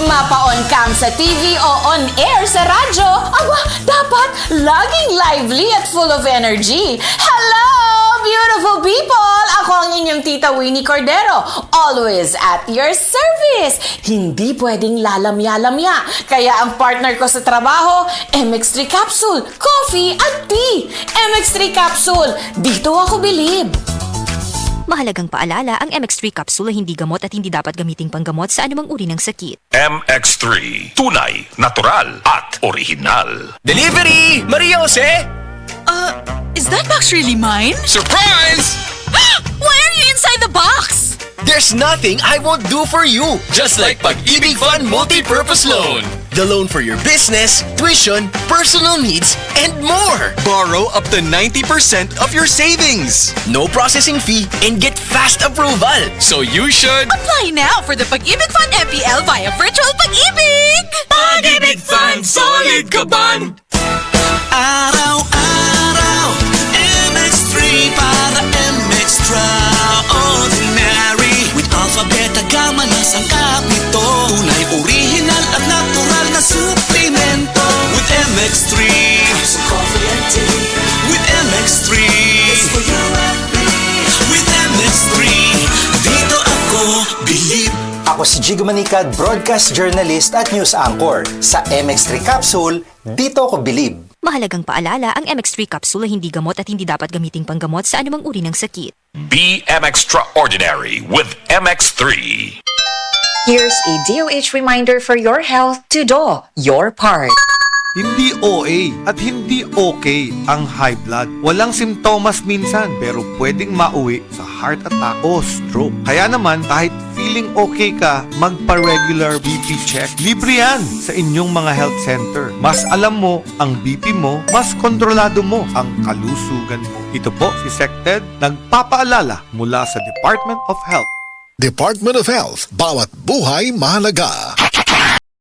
Mapa-on cam sa TV o on air sa radyo, aba, dapat laging lively at full of energy. Hello, beautiful people! Ako ang inyong tita Winnie Cordero, always at your service. Hindi pwedeng lalamya-lamya. Kaya ang partner ko sa trabaho, MX3 Capsule, coffee at tea. MX3 Capsule, dito ako bilib. Mahalagang paalala, ang MX3 capsule ay hindi gamot at hindi dapat gamiting panggamot sa anumang uri ng sakit. MX3, tunay, natural at original. Delivery! Maria Jose? Is that box really mine? Surprise! Why are you inside the box? There's nothing I won't do for you. Just like Pag-ibig Fund Multi-Purpose Loan. The loan for your business, tuition, personal needs, and more. Borrow up to 90% of your savings. No processing fee and get fast approval. So you should... Apply now for the Pag-ibig Fund MPL via Virtual Pag-ibig! Pag-ibig Fund, solid ka ban! Araw-araw, MX3 para MX-Traordinary. With alpha, beta, gamma na sangkap nito. Tunay, original at natural na suplemento. With MX3, so coffee and tea. With MX3, it's for you and me. With MX3, dito ako bilib. Ako si Jigo Manicad, broadcast journalist at news anchor. Sa MX3 Capsule, dito ako bilib. Mahalagang paalala, ang MX3 capsule ay hindi gamot at hindi dapat gamiting panggamot sa anumang uri ng sakit. Be extraordinary with MX3. Here's a DOH reminder for your health to do your part. Hindi OA at hindi okay ang high blood. Walang simptomas minsan pero pwedeng mauwi sa heart attack o stroke. Kaya naman kahit feeling okay ka, magpa-regular BP check. Libre yan sa inyong mga health center. Mas alam mo ang BP mo, mas kontrolado mo ang kalusugan mo. Ito po si SecTed, nagpapaalala mula sa Department of Health. Department of Health, bawat buhay mahalaga.